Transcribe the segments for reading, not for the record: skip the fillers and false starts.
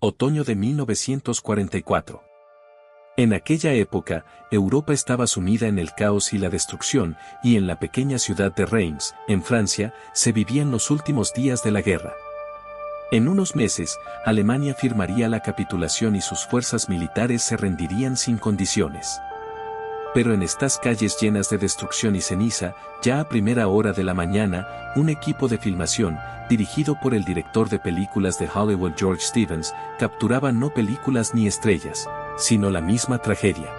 Otoño de 1944. En aquella época, Europa estaba sumida en el caos y la destrucción, y en la pequeña ciudad de Reims, en Francia, se vivían los últimos días de la guerra. En unos meses, Alemania firmaría la capitulación y sus fuerzas militares se rendirían sin condiciones. Pero en estas calles llenas de destrucción y ceniza, ya a primera hora de la mañana, un equipo de filmación, dirigido por el director de películas de Hollywood George Stevens, capturaba no películas ni estrellas, sino la misma tragedia.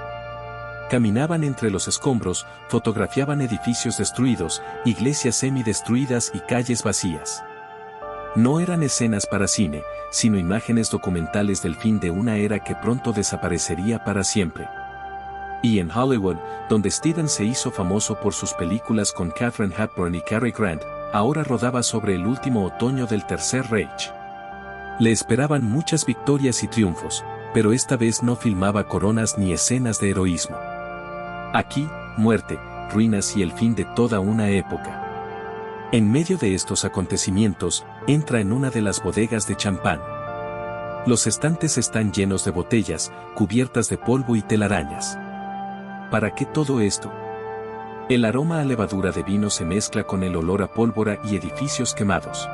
Caminaban entre los escombros, fotografiaban edificios destruidos, iglesias semi-destruidas y calles vacías. No eran escenas para cine, sino imágenes documentales del fin de una era que pronto desaparecería para siempre. Y en Hollywood, donde Stevens se hizo famoso por sus películas con Katharine Hepburn y Cary Grant, ahora rodaba sobre el último otoño del Tercer Reich. Le esperaban muchas victorias y triunfos, pero esta vez no filmaba coronas ni escenas de heroísmo. Aquí, muerte, ruinas y el fin de toda una época. En medio de estos acontecimientos, entra en una de las bodegas de champán. Los estantes están llenos de botellas, cubiertas de polvo y telarañas. ¿Para qué todo esto? El aroma a levadura de vino se mezcla con el olor a pólvora y edificios quemados.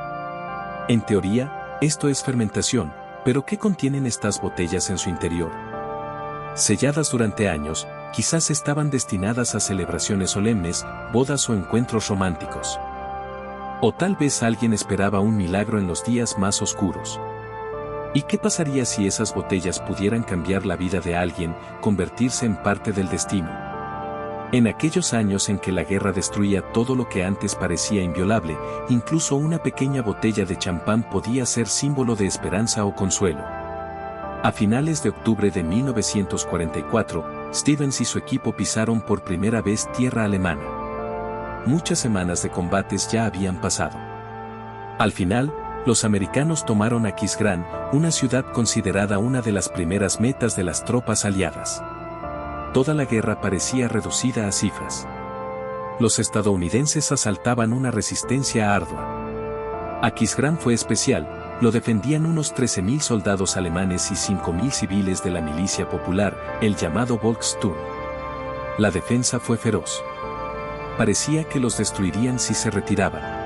En teoría, esto es fermentación, pero ¿qué contienen estas botellas en su interior? Selladas durante años, quizás estaban destinadas a celebraciones solemnes, bodas o encuentros románticos. O tal vez alguien esperaba un milagro en los días más oscuros. ¿Y qué pasaría si esas botellas pudieran cambiar la vida de alguien, convertirse en parte del destino? En aquellos años en que la guerra destruía todo lo que antes parecía inviolable, incluso una pequeña botella de champán podía ser símbolo de esperanza o consuelo. A finales de octubre de 1944, Stevens y su equipo pisaron por primera vez tierra alemana. Muchas semanas de combates ya habían pasado. Al final, los americanos tomaron Aquisgrán, una ciudad considerada una de las primeras metas de las tropas aliadas. Toda la guerra parecía reducida a cifras. Los estadounidenses asaltaban una resistencia ardua. Aquisgrán fue especial, lo defendían unos 13.000 soldados alemanes y 5.000 civiles de la milicia popular, el llamado Volkssturm. La defensa fue feroz. Parecía que los destruirían si se retiraban.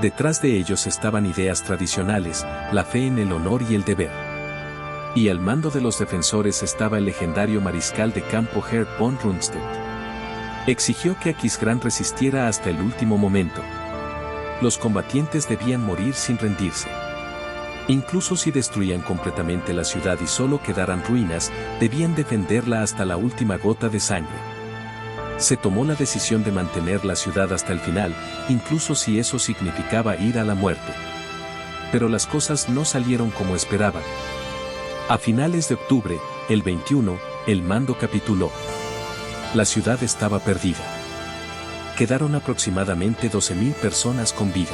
Detrás de ellos estaban ideas tradicionales, la fe en el honor y el deber. Y al mando de los defensores estaba el legendario mariscal de campo Gerd von Rundstedt. Exigió que Aquisgrán resistiera hasta el último momento. Los combatientes debían morir sin rendirse. Incluso si destruían completamente la ciudad y solo quedaran ruinas, debían defenderla hasta la última gota de sangre. Se tomó la decisión de mantener la ciudad hasta el final, incluso si eso significaba ir a la muerte. Pero las cosas no salieron como esperaban. A finales de octubre, el 21, el mando capituló. La ciudad estaba perdida. Quedaron aproximadamente 12.000 personas con vida.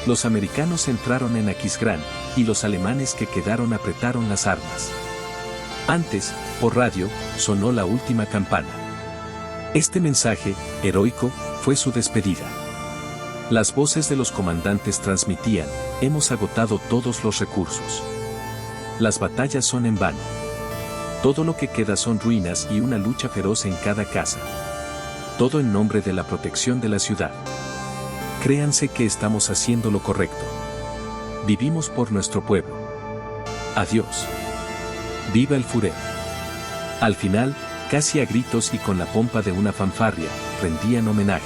Los americanos entraron en Aquisgrán, y los alemanes que quedaron apretaron las armas. Antes, por radio, sonó la última campana. Este mensaje, heroico, fue su despedida. Las voces de los comandantes transmitían: hemos agotado todos los recursos. Las batallas son en vano. Todo lo que queda son ruinas y una lucha feroz en cada casa. Todo en nombre de la protección de la ciudad. Créanse que estamos haciendo lo correcto. Vivimos por nuestro pueblo. Adiós. Viva el Führer. Al final, casi a gritos y con la pompa de una fanfarria, rendían homenaje.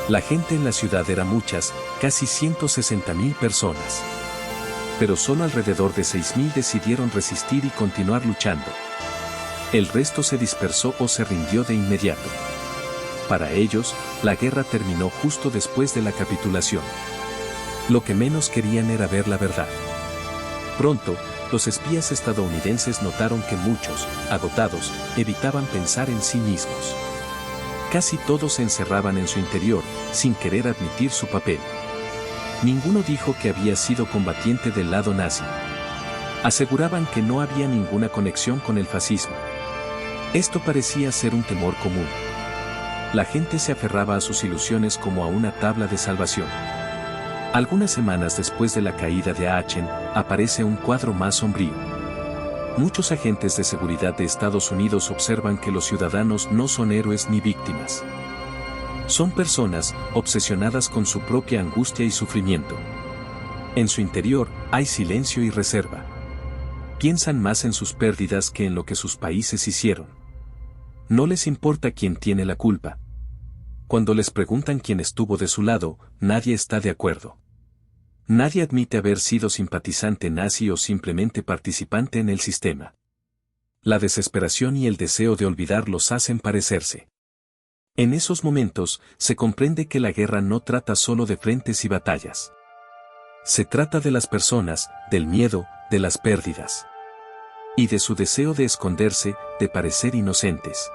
La gente en la ciudad era muchas, casi 160.000 personas. Pero solo alrededor de 6.000 decidieron resistir y continuar luchando. El resto se dispersó o se rindió de inmediato. Para ellos, la guerra terminó justo después de la capitulación. Lo que menos querían era ver la verdad. Pronto, los espías estadounidenses notaron que muchos, agotados, evitaban pensar en sí mismos. Casi todos se encerraban en su interior, sin querer admitir su papel. Ninguno dijo que había sido combatiente del lado nazi. Aseguraban que no había ninguna conexión con el fascismo. Esto parecía ser un temor común. La gente se aferraba a sus ilusiones como a una tabla de salvación. Algunas semanas después de la caída de Aachen, aparece un cuadro más sombrío. Muchos agentes de seguridad de Estados Unidos observan que los ciudadanos no son héroes ni víctimas. Son personas obsesionadas con su propia angustia y sufrimiento. En su interior hay silencio y reserva. Piensan más en sus pérdidas que en lo que sus países hicieron. No les importa quién tiene la culpa. Cuando les preguntan quién estuvo de su lado, nadie está de acuerdo. Nadie admite haber sido simpatizante nazi o simplemente participante en el sistema. La desesperación y el deseo de olvidar los hacen parecerse. En esos momentos, se comprende que la guerra no trata solo de frentes y batallas. Se trata de las personas, del miedo, de las pérdidas. Y de su deseo de esconderse, de parecer inocentes.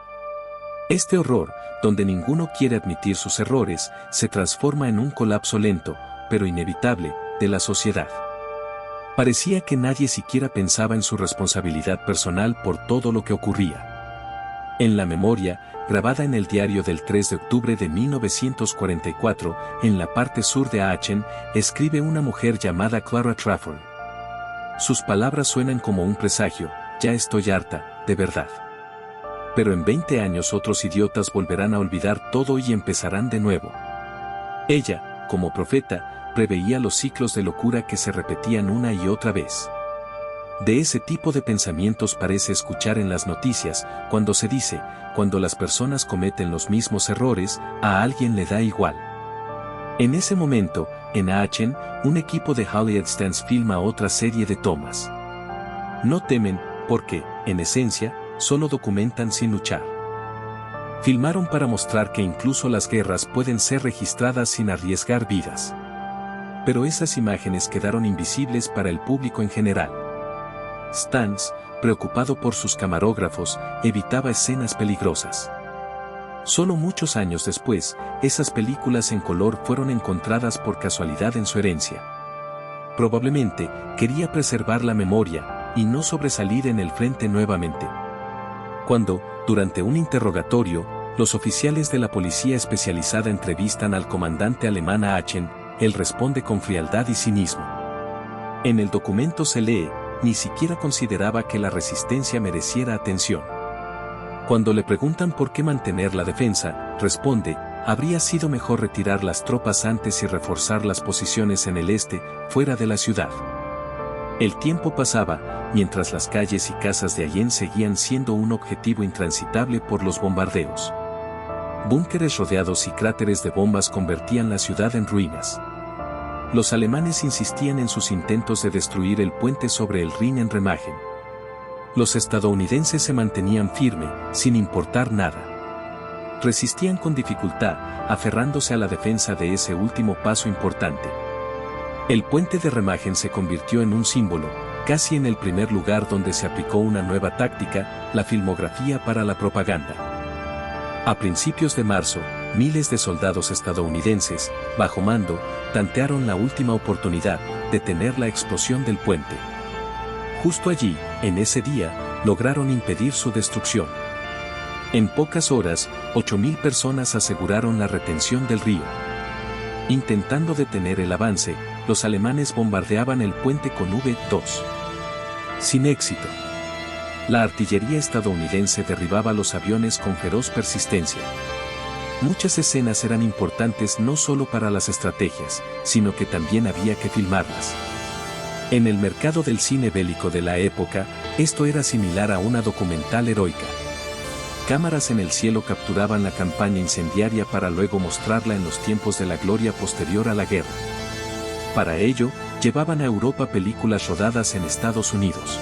Este horror, donde ninguno quiere admitir sus errores, se transforma en un colapso lento, pero inevitable, de la sociedad. Parecía que nadie siquiera pensaba en su responsabilidad personal por todo lo que ocurría. En la memoria, grabada en el diario del 3 de octubre de 1944, en la parte sur de Aachen, escribe una mujer llamada Clara Trafford. Sus palabras suenan como un presagio: ya estoy harta, de verdad. Pero en 20 años otros idiotas volverán a olvidar todo y empezarán de nuevo. Ella, como profeta, preveía los ciclos de locura que se repetían una y otra vez. De ese tipo de pensamientos parece escuchar en las noticias, cuando se dice, cuando las personas cometen los mismos errores, a alguien le da igual. En ese momento, en Aachen, un equipo de Hollywood Stands filma otra serie de tomas. No temen, porque, en esencia, solo documentan sin luchar. Filmaron para mostrar que incluso las guerras pueden ser registradas sin arriesgar vidas. Pero esas imágenes quedaron invisibles para el público en general. Stans, preocupado por sus camarógrafos, evitaba escenas peligrosas. Solo muchos años después, esas películas en color fueron encontradas por casualidad en su herencia. Probablemente, quería preservar la memoria, y no sobresalir en el frente nuevamente. Cuando, durante un interrogatorio, los oficiales de la policía especializada entrevistan al comandante alemán Aachen, él responde con frialdad y cinismo. En el documento se lee: ni siquiera consideraba que la resistencia mereciera atención. Cuando le preguntan por qué mantener la defensa, responde: habría sido mejor retirar las tropas antes y reforzar las posiciones en el este, fuera de la ciudad. El tiempo pasaba, mientras las calles y casas de Allen seguían siendo un objetivo intransitable por los bombardeos. Búnkeres rodeados y cráteres de bombas convertían la ciudad en ruinas. Los alemanes insistían en sus intentos de destruir el puente sobre el Rin en Remagen. Los estadounidenses se mantenían firme, sin importar nada. Resistían con dificultad, aferrándose a la defensa de ese último paso importante. El puente de Remagen se convirtió en un símbolo, casi en el primer lugar donde se aplicó una nueva táctica, la filmografía para la propaganda. A principios de marzo, miles de soldados estadounidenses, bajo mando, tantearon la última oportunidad de detener la explosión del puente. Justo allí, en ese día, lograron impedir su destrucción. En pocas horas, 8.000 personas aseguraron la retención del río. Intentando detener el avance, los alemanes bombardeaban el puente con V-2. Sin éxito. La artillería estadounidense derribaba los aviones con feroz persistencia. Muchas escenas eran importantes no solo para las estrategias, sino que también había que filmarlas. En el mercado del cine bélico de la época, esto era similar a una documental heroica. Cámaras en el cielo capturaban la campaña incendiaria para luego mostrarla en los tiempos de la gloria posterior a la guerra. Para ello, llevaban a Europa películas rodadas en Estados Unidos.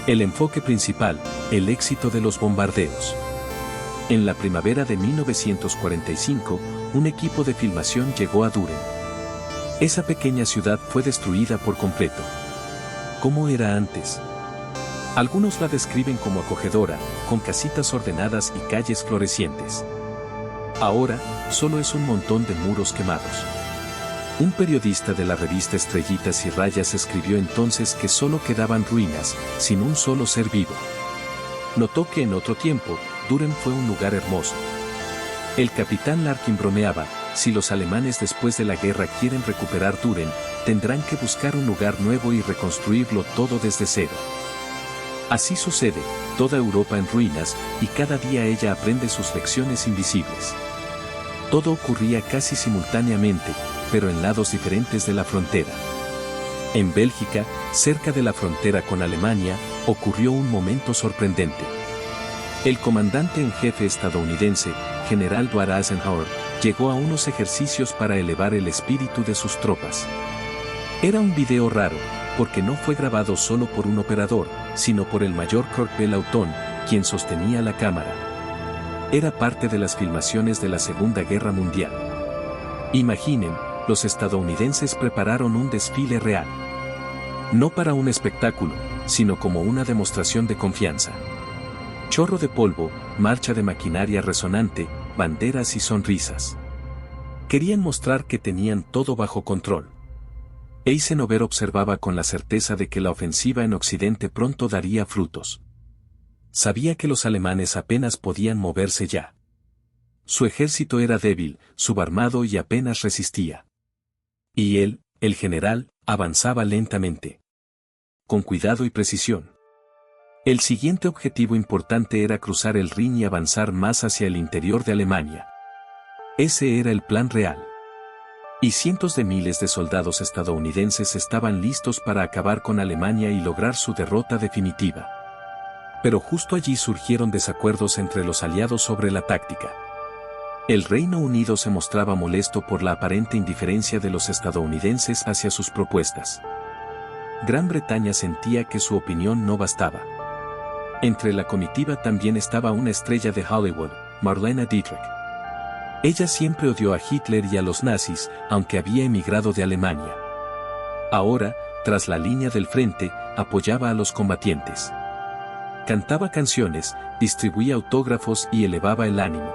El enfoque principal, el éxito de los bombardeos. En la primavera de 1945, un equipo de filmación llegó a Düren. Esa pequeña ciudad fue destruida por completo. ¿Cómo era antes? Algunos la describen como acogedora, con casitas ordenadas y calles florecientes. Ahora, solo es un montón de muros quemados. Un periodista de la revista Estrellitas y Rayas escribió entonces que solo quedaban ruinas, sin un solo ser vivo. Notó que en otro tiempo, Düren fue un lugar hermoso. El capitán Larkin bromeaba: si los alemanes después de la guerra quieren recuperar Düren, tendrán que buscar un lugar nuevo y reconstruirlo todo desde cero. Así sucede, toda Europa en ruinas, y cada día ella aprende sus lecciones invisibles. Todo ocurría casi simultáneamente, pero en lados diferentes de la frontera. En Bélgica, cerca de la frontera con Alemania, ocurrió un momento sorprendente. El comandante en jefe estadounidense, general Dwight Eisenhower, llegó a unos ejercicios para elevar el espíritu de sus tropas. Era un video raro, porque no fue grabado solo por un operador, sino por el mayor Kurt Bellauton, quien sostenía la cámara. Era parte de las filmaciones de la Segunda Guerra Mundial. Imaginen, los estadounidenses prepararon un desfile real. No para un espectáculo, sino como una demostración de confianza. Chorro de polvo, marcha de maquinaria resonante, banderas y sonrisas. Querían mostrar que tenían todo bajo control. Eisenhower observaba con la certeza de que la ofensiva en Occidente pronto daría frutos. Sabía que los alemanes apenas podían moverse ya. Su ejército era débil, subarmado y apenas resistía. Y él, el general, avanzaba lentamente. Con cuidado y precisión. El siguiente objetivo importante era cruzar el Rin y avanzar más hacia el interior de Alemania. Ese era el plan real. Y cientos de miles de soldados estadounidenses estaban listos para acabar con Alemania y lograr su derrota definitiva. Pero justo allí surgieron desacuerdos entre los aliados sobre la táctica. El Reino Unido se mostraba molesto por la aparente indiferencia de los estadounidenses hacia sus propuestas. Gran Bretaña sentía que su opinión no bastaba. Entre la comitiva también estaba una estrella de Hollywood, Marlene Dietrich. Ella siempre odió a Hitler y a los nazis, aunque había emigrado de Alemania. Ahora, tras la línea del frente, apoyaba a los combatientes. Cantaba canciones, distribuía autógrafos y elevaba el ánimo.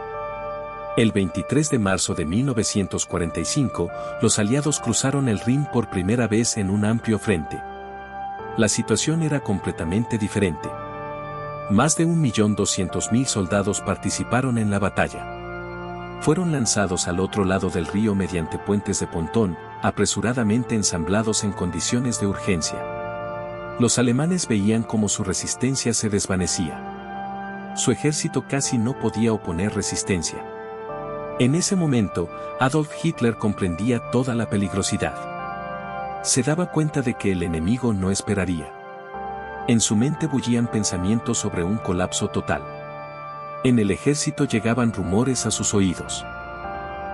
El 23 de marzo de 1945, los aliados cruzaron el Rin por primera vez en un amplio frente. La situación era completamente diferente. Más de 1.200.000 soldados participaron en la batalla. Fueron lanzados al otro lado del río mediante puentes de pontón, apresuradamente ensamblados en condiciones de urgencia. Los alemanes veían cómo su resistencia se desvanecía. Su ejército casi no podía oponer resistencia. En ese momento, Adolf Hitler comprendía toda la peligrosidad. Se daba cuenta de que el enemigo no esperaría. En su mente bullían pensamientos sobre un colapso total. En el ejército llegaban rumores a sus oídos.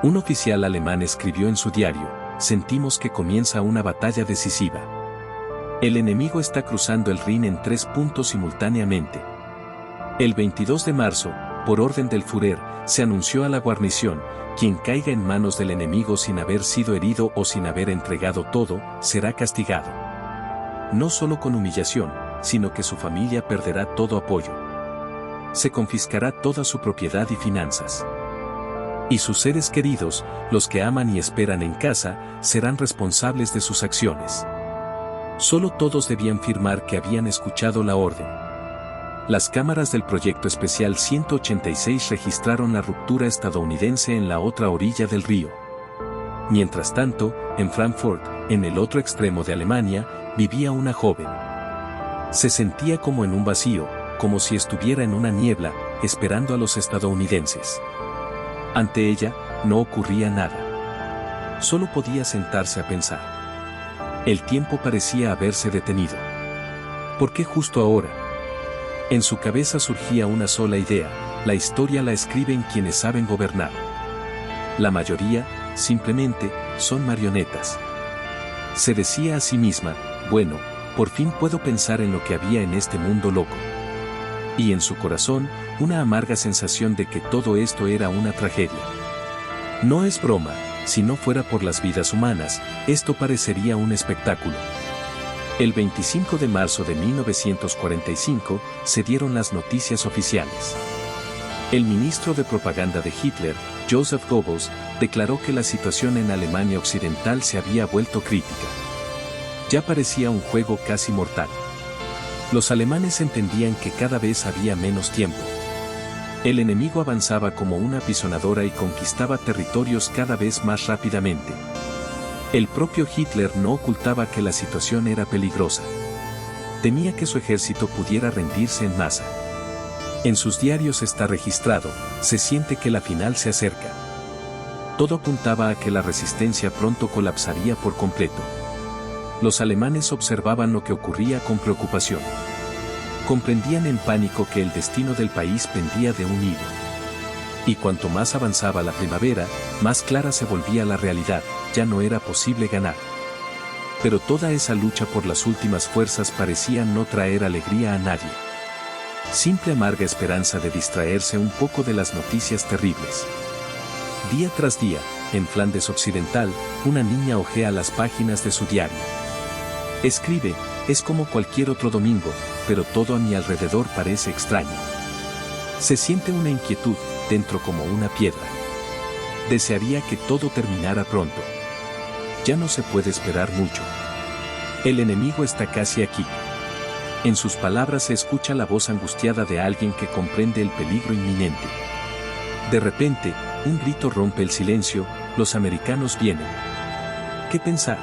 Un oficial alemán escribió en su diario: "Sentimos que comienza una batalla decisiva. El enemigo está cruzando el Rin en 3 puntos simultáneamente". El 22 de marzo, por orden del Führer, se anunció a la guarnición: quien caiga en manos del enemigo sin haber sido herido o sin haber entregado todo, será castigado. No solo con humillación, sino que su familia perderá todo apoyo. Se confiscará toda su propiedad y finanzas. Y sus seres queridos, los que aman y esperan en casa, serán responsables de sus acciones. Solo todos debían firmar que habían escuchado la orden. Las cámaras del Proyecto Especial 186 registraron la ruptura estadounidense en la otra orilla del río. Mientras tanto, en Frankfurt, en el otro extremo de Alemania, vivía una joven. Se sentía como en un vacío, como si estuviera en una niebla, esperando a los estadounidenses. Ante ella, no ocurría nada. Solo podía sentarse a pensar. El tiempo parecía haberse detenido. ¿Por qué justo ahora? En su cabeza surgía una sola idea: la historia la escriben quienes saben gobernar. La mayoría, simplemente, son marionetas. Se decía a sí misma: bueno, por fin puedo pensar en lo que había en este mundo loco. Y en su corazón, una amarga sensación de que todo esto era una tragedia. No es broma, si no fuera por las vidas humanas, esto parecería un espectáculo. El 25 de marzo de 1945, se dieron las noticias oficiales. El ministro de propaganda de Hitler, Joseph Goebbels, declaró que la situación en Alemania Occidental se había vuelto crítica. Ya parecía un juego casi mortal. Los alemanes entendían que cada vez había menos tiempo. El enemigo avanzaba como una apisonadora y conquistaba territorios cada vez más rápidamente. El propio Hitler no ocultaba que la situación era peligrosa. Temía que su ejército pudiera rendirse en masa. En sus diarios está registrado, se siente que la final se acerca. Todo apuntaba a que la resistencia pronto colapsaría por completo. Los alemanes observaban lo que ocurría con preocupación. Comprendían en pánico que el destino del país pendía de un hilo. Y cuanto más avanzaba la primavera, más clara se volvía la realidad, ya no era posible ganar. Pero toda esa lucha por las últimas fuerzas parecía no traer alegría a nadie. Simple amarga esperanza de distraerse un poco de las noticias terribles. Día tras día, en Flandes Occidental, una niña hojea las páginas de su diario. Escribe, es como cualquier otro domingo, pero todo a mi alrededor parece extraño. Se siente una inquietud, dentro como una piedra. Desearía que todo terminara pronto. Ya no se puede esperar mucho. El enemigo está casi aquí. En sus palabras se escucha la voz angustiada de alguien que comprende el peligro inminente. De repente, un grito rompe el silencio, los americanos vienen. ¿Qué pensar?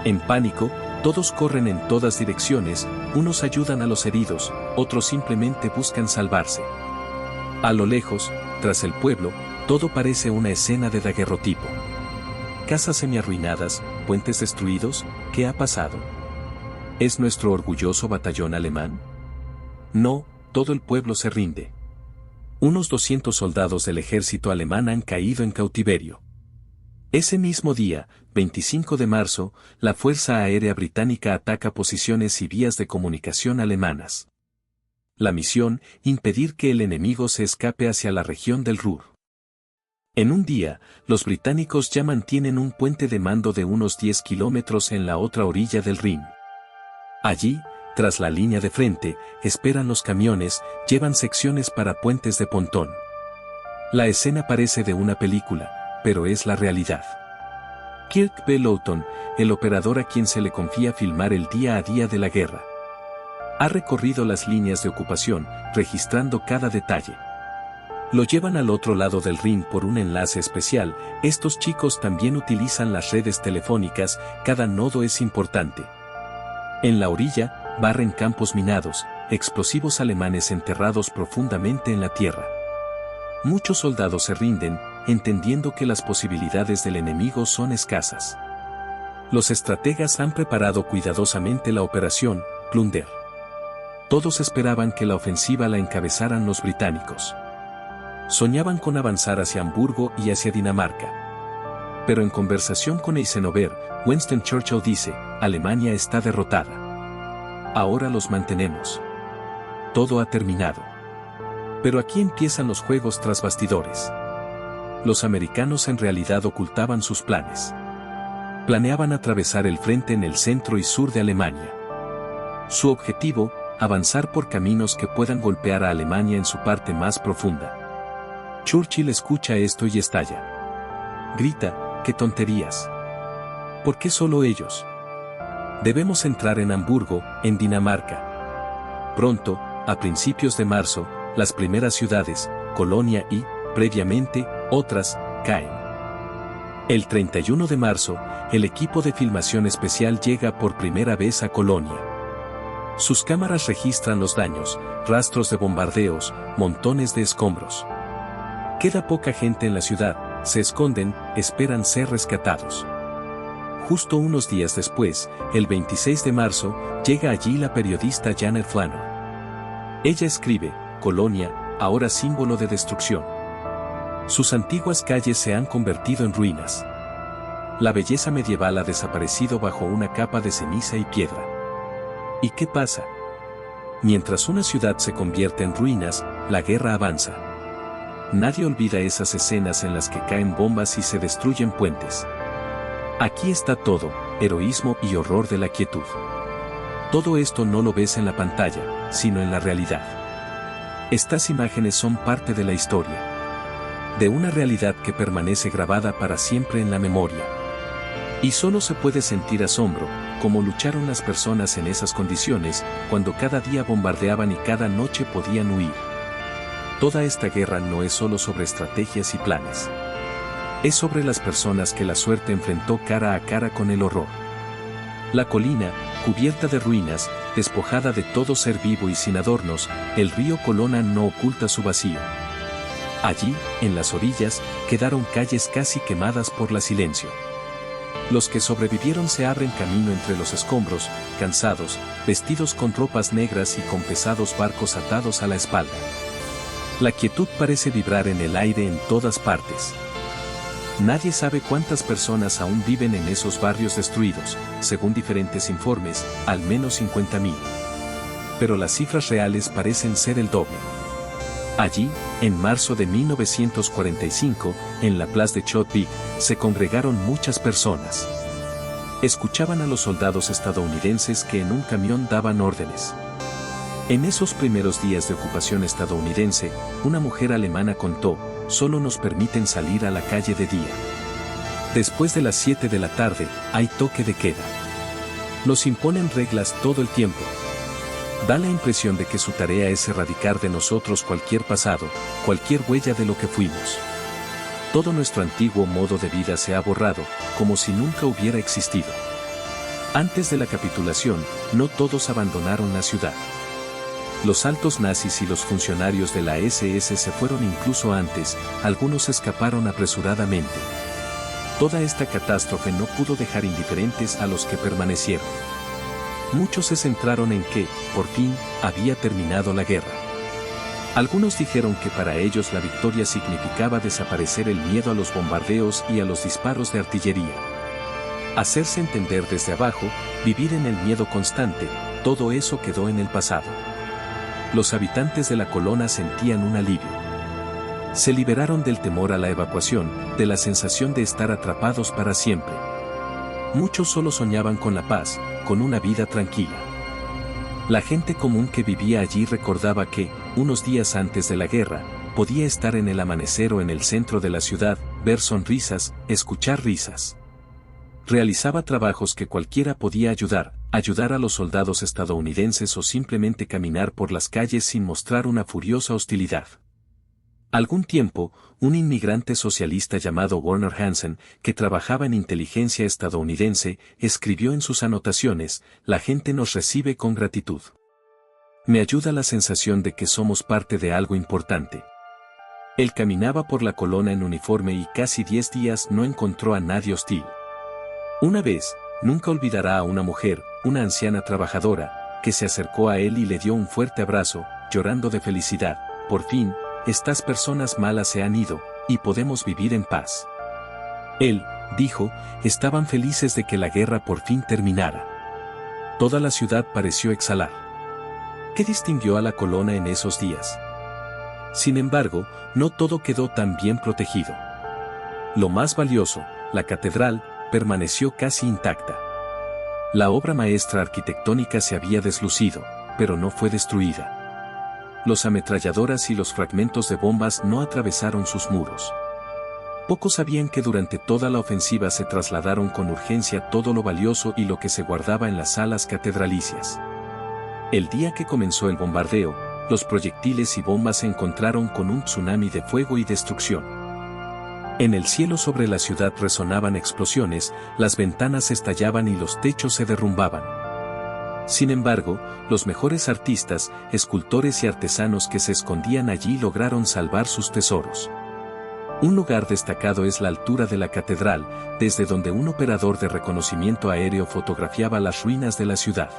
En pánico, todos corren en todas direcciones, unos ayudan a los heridos, otros simplemente buscan salvarse. A lo lejos, tras el pueblo, todo parece una escena de daguerrotipo. Casas semiarruinadas, puentes destruidos, ¿qué ha pasado? ¿Es nuestro orgulloso batallón alemán? No, todo el pueblo se rinde. Unos 200 soldados del ejército alemán han caído en cautiverio. Ese mismo día, 25 de marzo, la Fuerza Aérea Británica ataca posiciones y vías de comunicación alemanas. La misión, impedir que el enemigo se escape hacia la región del Ruhr. En un día, los británicos ya mantienen un puente de mando de unos 10 kilómetros en la otra orilla del Rin. Allí, tras la línea de frente, esperan los camiones, llevan secciones para puentes de pontón. La escena parece de una película, pero es la realidad. Kirk B. Lawton, el operador a quien se le confía filmar el día a día de la guerra, ha recorrido las líneas de ocupación, registrando cada detalle. Lo llevan al otro lado del Rin por un enlace especial, estos chicos también utilizan las redes telefónicas, cada nodo es importante. En la orilla, barren campos minados, explosivos alemanes enterrados profundamente en la tierra. Muchos soldados se rinden, entendiendo que las posibilidades del enemigo son escasas. Los estrategas han preparado cuidadosamente la operación Plunder. Todos esperaban que la ofensiva la encabezaran los británicos. Soñaban con avanzar hacia Hamburgo y hacia Dinamarca. Pero en conversación con Eisenhower, Winston Churchill dice, Alemania está derrotada. Ahora los mantenemos. Todo ha terminado. Pero aquí empiezan los juegos tras bastidores. Los americanos en realidad ocultaban sus planes. Planeaban atravesar el frente en el centro y sur de Alemania. Su objetivo, avanzar por caminos que puedan golpear a Alemania en su parte más profunda. Churchill escucha esto y estalla. Grita, ¡qué tonterías! ¿Por qué solo ellos? Debemos entrar en Hamburgo, en Dinamarca. Pronto, a principios de marzo, las primeras ciudades, Colonia y, previamente, otras, caen. El 31 de marzo, el equipo de filmación especial llega por primera vez a Colonia. Sus cámaras registran los daños, rastros de bombardeos, montones de escombros. Queda poca gente en la ciudad, se esconden, esperan ser rescatados. Justo unos días después, el 26 de marzo, llega allí la periodista Janet Flanner. Ella escribe, Colonia, ahora símbolo de destrucción. Sus antiguas calles se han convertido en ruinas. La belleza medieval ha desaparecido bajo una capa de ceniza y piedra. ¿Y qué pasa? Mientras una ciudad se convierte en ruinas, la guerra avanza. Nadie olvida esas escenas en las que caen bombas y se destruyen puentes. Aquí está todo, heroísmo y horror de la quietud. Todo esto no lo ves en la pantalla, sino en la realidad. Estas imágenes son parte de la historia. De una realidad que permanece grabada para siempre en la memoria. Y solo se puede sentir asombro, como lucharon las personas en esas condiciones, cuando cada día bombardeaban y cada noche podían huir. Toda esta guerra no es solo sobre estrategias y planes. Es sobre las personas que la suerte enfrentó cara a cara con el horror. La colina, cubierta de ruinas, despojada de todo ser vivo y sin adornos, el río Colona no oculta su vacío. Allí, en las orillas, quedaron calles casi quemadas por la silencio. Los que sobrevivieron se abren camino entre los escombros, cansados, vestidos con ropas negras y con pesados barcos atados a la espalda. La quietud parece vibrar en el aire en todas partes. Nadie sabe cuántas personas aún viven en esos barrios destruidos, según diferentes informes, al menos 50.000. Pero las cifras reales parecen ser el doble. Allí, en marzo de 1945, en la Place de Chott-Big, se congregaron muchas personas. Escuchaban a los soldados estadounidenses que en un camión daban órdenes. En esos primeros días de ocupación estadounidense, una mujer alemana contó: solo nos permiten salir a la calle de día. Después de las 7 de la tarde, hay toque de queda. Nos imponen reglas todo el tiempo. Da la impresión de que su tarea es erradicar de nosotros cualquier pasado, cualquier huella de lo que fuimos. Todo nuestro antiguo modo de vida se ha borrado, como si nunca hubiera existido. Antes de la capitulación, no todos abandonaron la ciudad. Los altos nazis y los funcionarios de la SS se fueron incluso antes, algunos escaparon apresuradamente. Toda esta catástrofe no pudo dejar indiferentes a los que permanecieron. Muchos se centraron en que, por fin, había terminado la guerra. Algunos dijeron que para ellos la victoria significaba desaparecer el miedo a los bombardeos y a los disparos de artillería. Hacerse entender desde abajo, vivir en el miedo constante, todo eso quedó en el pasado. Los habitantes de la Colona sentían un alivio. Se liberaron del temor a la evacuación, de la sensación de estar atrapados para siempre. Muchos solo soñaban con la paz, con una vida tranquila. La gente común que vivía allí recordaba que, unos días antes de la guerra, podía estar en el amanecer o en el centro de la ciudad, ver sonrisas, escuchar risas. Realizaba trabajos que cualquiera podía ayudar a los soldados estadounidenses o simplemente caminar por las calles sin mostrar una furiosa hostilidad. Algún tiempo, un inmigrante socialista llamado Werner Hansen, que trabajaba en inteligencia estadounidense, escribió en sus anotaciones: la gente nos recibe con gratitud. Me ayuda la sensación de que somos parte de algo importante. Él caminaba por la Colona en uniforme y casi 10 días no encontró a nadie hostil. Una vez, nunca olvidará a una mujer, una anciana trabajadora, que se acercó a él y le dio un fuerte abrazo, llorando de felicidad: por fin, estas personas malas se han ido, y podemos vivir en paz. Él, dijo, estaban felices de que la guerra por fin terminara. Toda la ciudad pareció exhalar. ¿Qué distinguió a la Colona en esos días? Sin embargo, no todo quedó tan bien protegido. Lo más valioso, la catedral, permaneció casi intacta. La obra maestra arquitectónica se había deslucido, pero no fue destruida. Los ametralladoras y los fragmentos de bombas no atravesaron sus muros. Pocos sabían que durante toda la ofensiva se trasladaron con urgencia todo lo valioso y lo que se guardaba en las salas catedralicias. El día que comenzó el bombardeo, los proyectiles y bombas se encontraron con un tsunami de fuego y destrucción. En el cielo sobre la ciudad resonaban explosiones, las ventanas estallaban y los techos se derrumbaban. Sin embargo, los mejores artistas, escultores y artesanos que se escondían allí lograron salvar sus tesoros. Un lugar destacado es la altura de la catedral, desde donde un operador de reconocimiento aéreo fotografiaba las ruinas de la ciudad.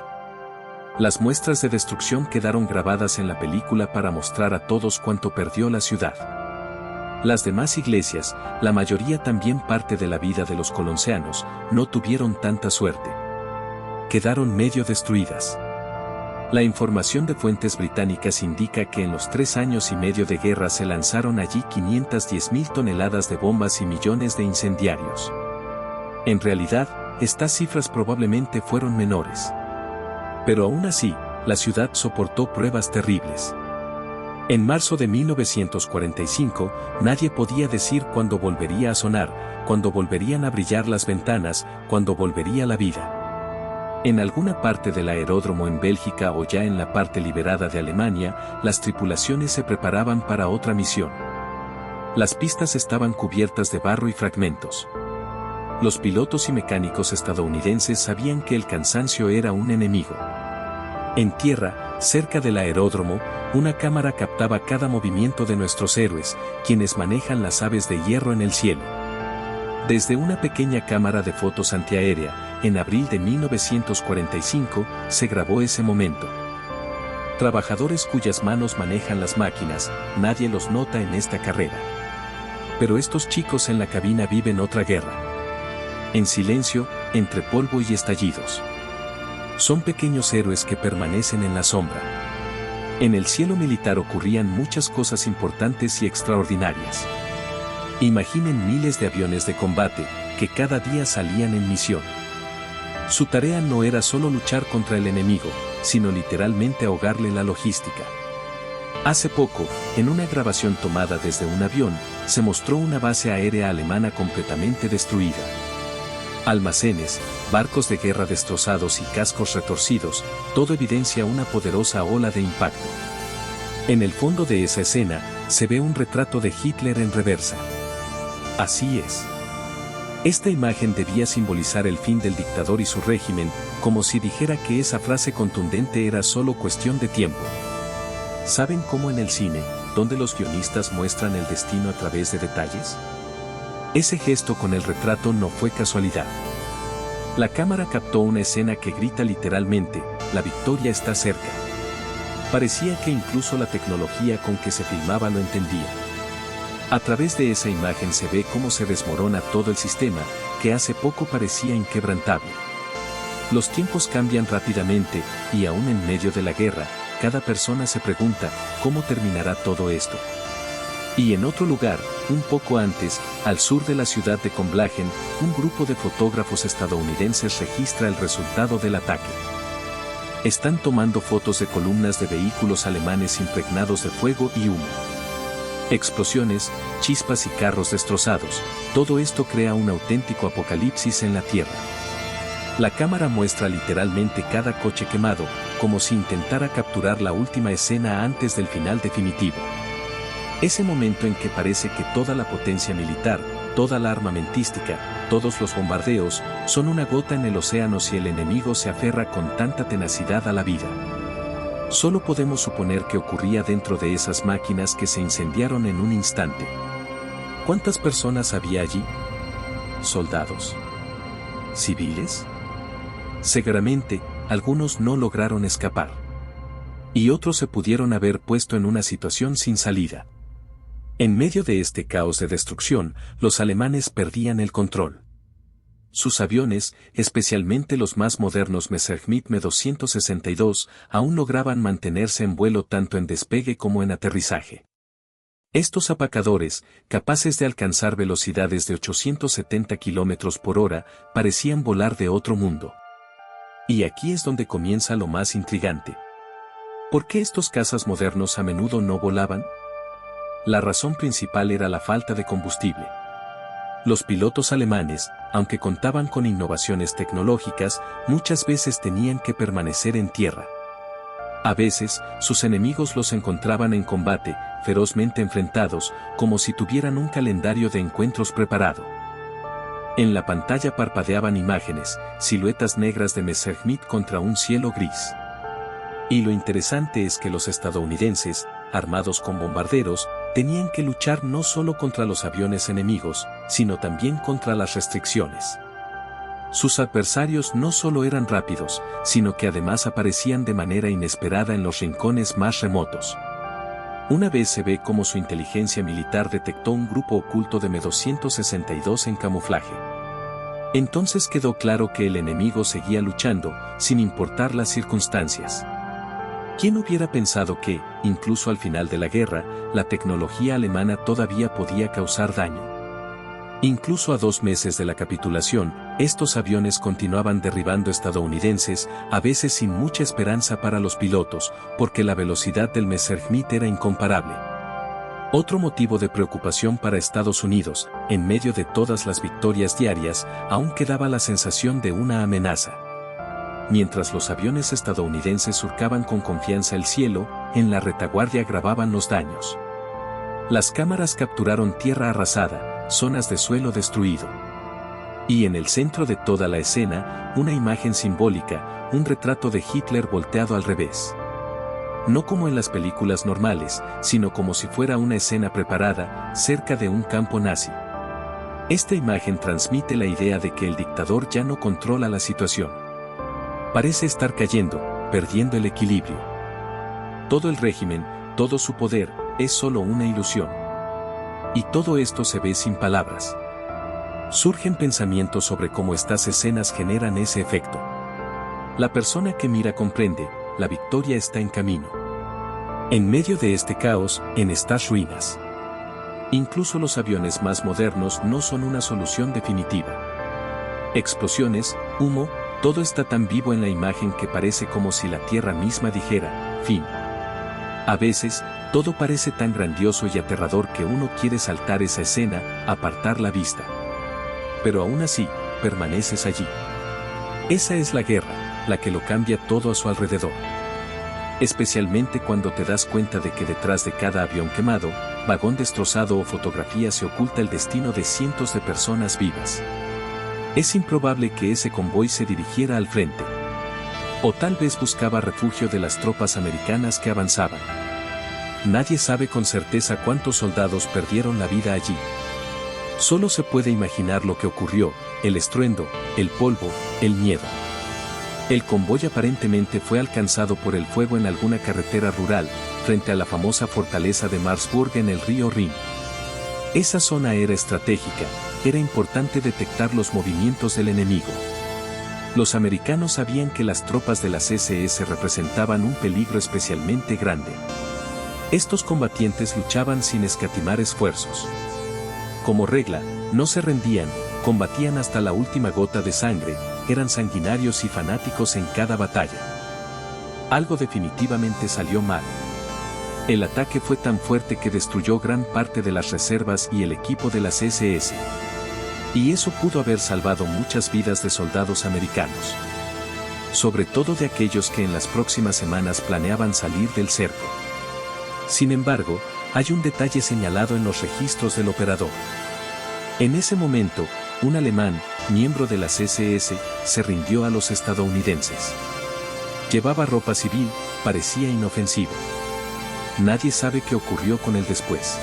Las muestras de destrucción quedaron grabadas en la película para mostrar a todos cuánto perdió la ciudad. Las demás iglesias, la mayoría también parte de la vida de los colonceanos, no tuvieron tanta suerte. Quedaron medio destruidas. La información de fuentes británicas indica que en los 3 años y medio de guerra se lanzaron allí 510.000 toneladas de bombas y millones de incendiarios. En realidad, estas cifras probablemente fueron menores. Pero aún así, la ciudad soportó pruebas terribles. En marzo de 1945, nadie podía decir cuándo volvería a sonar, cuándo volverían a brillar las ventanas, cuándo volvería la vida. En alguna parte del aeródromo en Bélgica o ya en la parte liberada de Alemania, las tripulaciones se preparaban para otra misión. Las pistas estaban cubiertas de barro y fragmentos. Los pilotos y mecánicos estadounidenses sabían que el cansancio era un enemigo. En tierra, cerca del aeródromo, una cámara captaba cada movimiento de nuestros héroes, quienes manejan las aves de hierro en el cielo. Desde una pequeña cámara de fotos antiaérea, en abril de 1945, se grabó ese momento. Trabajadores cuyas manos manejan las máquinas, nadie los nota en esta carrera. Pero estos chicos en la cabina viven otra guerra. En silencio, entre polvo y estallidos. Son pequeños héroes que permanecen en la sombra. En el cielo militar ocurrían muchas cosas importantes y extraordinarias. Imaginen miles de aviones de combate, que cada día salían en misión. Su tarea no era solo luchar contra el enemigo, sino literalmente ahogarle la logística. Hace poco, en una grabación tomada desde un avión, se mostró una base aérea alemana completamente destruida. Almacenes, barcos de guerra destrozados y cascos retorcidos, todo evidencia una poderosa ola de impacto. En el fondo de esa escena, se ve un retrato de Hitler en reversa. Así es. Esta imagen debía simbolizar el fin del dictador y su régimen, como si dijera que esa frase contundente era solo cuestión de tiempo. ¿Saben cómo en el cine, donde los guionistas muestran el destino a través de detalles? Ese gesto con el retrato no fue casualidad. La cámara captó una escena que grita literalmente, la victoria está cerca. Parecía que incluso la tecnología con que se filmaba lo entendía. A través de esa imagen se ve cómo se desmorona todo el sistema, que hace poco parecía inquebrantable. Los tiempos cambian rápidamente, y aún en medio de la guerra, cada persona se pregunta, ¿cómo terminará todo esto? Y en otro lugar, un poco antes, al sur de la ciudad de Comblachen, un grupo de fotógrafos estadounidenses registra el resultado del ataque. Están tomando fotos de columnas de vehículos alemanes impregnados de fuego y humo. Explosiones, chispas y carros destrozados, todo esto crea un auténtico apocalipsis en la tierra. La cámara muestra literalmente cada coche quemado, como si intentara capturar la última escena antes del final definitivo. Ese momento en que parece que toda la potencia militar, toda la armamentística, todos los bombardeos, son una gota en el océano si el enemigo se aferra con tanta tenacidad a la vida. Solo podemos suponer que ocurría dentro de esas máquinas que se incendiaron en un instante. ¿Cuántas personas había allí? ¿Soldados? ¿Civiles? Seguramente, algunos no lograron escapar. Y otros se pudieron haber puesto en una situación sin salida. En medio de este caos de destrucción, los alemanes perdían el control. Sus aviones, especialmente los más modernos Messerschmitt Me-262, aún lograban mantenerse en vuelo tanto en despegue como en aterrizaje. Estos apacadores, capaces de alcanzar velocidades de 870 km por hora, parecían volar de otro mundo. Y aquí es donde comienza lo más intrigante. ¿Por qué estos cazas modernos a menudo no volaban? La razón principal era la falta de combustible. Los pilotos alemanes, aunque contaban con innovaciones tecnológicas, muchas veces tenían que permanecer en tierra. A veces, sus enemigos los encontraban en combate, ferozmente enfrentados, como si tuvieran un calendario de encuentros preparado. En la pantalla parpadeaban imágenes, siluetas negras de Messerschmitt contra un cielo gris. Y lo interesante es que los estadounidenses, armados con bombarderos, tenían que luchar no solo contra los aviones enemigos, sino también contra las restricciones. Sus adversarios no solo eran rápidos, sino que además aparecían de manera inesperada en los rincones más remotos. Una vez se ve cómo su inteligencia militar detectó un grupo oculto de Me-262 en camuflaje. Entonces quedó claro que el enemigo seguía luchando, sin importar las circunstancias. ¿Quién hubiera pensado que, incluso al final de la guerra, la tecnología alemana todavía podía causar daño? Incluso a 2 meses de la capitulación, estos aviones continuaban derribando estadounidenses, a veces sin mucha esperanza para los pilotos, porque la velocidad del Messerschmitt era incomparable. Otro motivo de preocupación para Estados Unidos, en medio de todas las victorias diarias, aún quedaba la sensación de una amenaza. mientras los aviones estadounidenses surcaban con confianza el cielo, en la retaguardia grababan los daños. Las cámaras capturaron tierra arrasada, zonas de suelo destruido. Y en el centro de toda la escena, una imagen simbólica, un retrato de Hitler volteado al revés. No como en las películas normales, sino como si fuera una escena preparada, cerca de un campo nazi. Esta imagen transmite la idea de que el dictador ya no controla la situación. Parece estar cayendo, perdiendo el equilibrio. Todo el régimen, todo su poder, es solo una ilusión. Y todo esto se ve sin palabras. Surgen pensamientos sobre cómo estas escenas generan ese efecto. La persona que mira comprende, la victoria está en camino. En medio de este caos, en estas ruinas. Incluso los aviones más modernos no son una solución definitiva. Explosiones, humo, todo está tan vivo en la imagen que parece como si la tierra misma dijera, fin. A veces, todo parece tan grandioso y aterrador que uno quiere saltar esa escena, apartar la vista. Pero aún así, permaneces allí. Esa es la guerra, la que lo cambia todo a su alrededor. Especialmente cuando te das cuenta de que detrás de cada avión quemado, vagón destrozado o fotografía se oculta el destino de cientos de personas vivas. Es improbable que ese convoy se dirigiera al frente. O tal vez buscaba refugio de las tropas americanas que avanzaban. Nadie sabe con certeza cuántos soldados perdieron la vida allí. Solo se puede imaginar lo que ocurrió, el estruendo, el polvo, el miedo. El convoy aparentemente fue alcanzado por el fuego en alguna carretera rural, frente a la famosa fortaleza de Marburg en el río Rin. Esa zona era estratégica, era importante detectar los movimientos del enemigo. Los americanos sabían que las tropas de las SS representaban un peligro especialmente grande. Estos combatientes luchaban sin escatimar esfuerzos. Como regla, no se rendían, combatían hasta la última gota de sangre, eran sanguinarios y fanáticos en cada batalla. Algo definitivamente salió mal. El ataque fue tan fuerte que destruyó gran parte de las reservas y el equipo de las SS. Y eso pudo haber salvado muchas vidas de soldados americanos. Sobre todo de aquellos que en las próximas semanas planeaban salir del cerco. Sin embargo, hay un detalle señalado en los registros del operador. En ese momento, un alemán, miembro de las SS, se rindió a los estadounidenses. Llevaba ropa civil, parecía inofensivo. Nadie sabe qué ocurrió con él después.